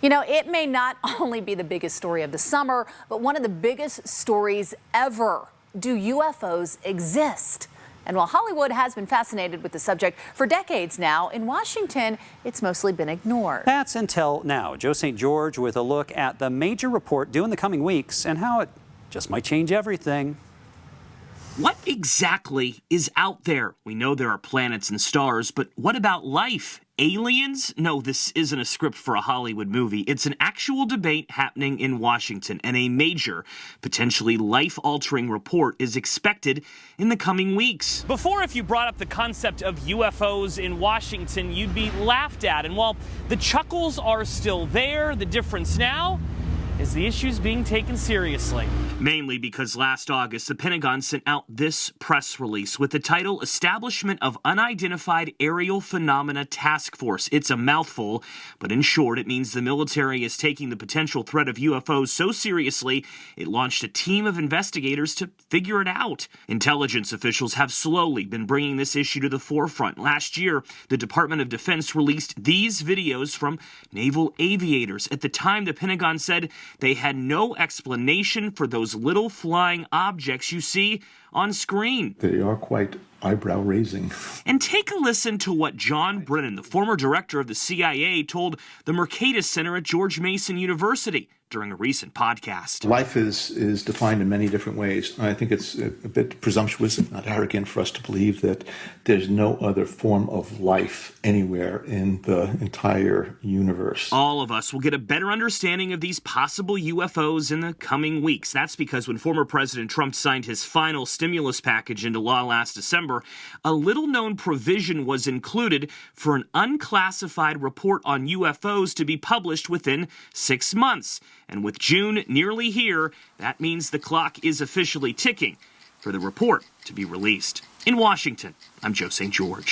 You know, it may not only be the biggest story of the summer, but one of the biggest stories ever. Do UFOs exist? And while Hollywood has been fascinated with the subject for decades now, in Washington, it's mostly been ignored. That's until now. Joe St. George with a look at the major report due in the coming weeks and how it just might change everything. What exactly is out there? We know there are planets and stars, but what about life? Aliens? No, this isn't a script for a Hollywood movie. It's an actual debate happening in Washington, and a major, potentially life-altering report is expected in the coming weeks. Before, if you brought up the concept of UFOs in Washington, you'd be laughed at. And while the chuckles are still there, the difference now is the issue's being taken seriously. Mainly because last August, the Pentagon sent out this press release with the title Establishment of Unidentified Aerial Phenomena Task Force. It's a mouthful, but in short, it means the military is taking the potential threat of UFOs so seriously, it launched a team of investigators to figure it out. Intelligence officials have slowly been bringing this issue to the forefront. Last year, the Department of Defense released these videos from naval aviators. At the time, the Pentagon said they had no explanation for those little flying objects you see on screen. They are quite eyebrow-raising. And take a listen to what John Brennan, the former director of the CIA, told the Mercatus Center at George Mason University during a recent podcast. Life is defined in many different ways. I think it's a bit presumptuous, if not arrogant, for us to believe that there's no other form of life anywhere in the entire universe. All of us will get a better understanding of these possible UFOs in the coming weeks. That's because when former President Trump signed his final stimulus package into law last December, a little-known provision was included for an unclassified report on UFOs to be published within 6 months. And with June nearly here, that means the clock is officially ticking for the report to be released. In Washington, I'm Joe St. George.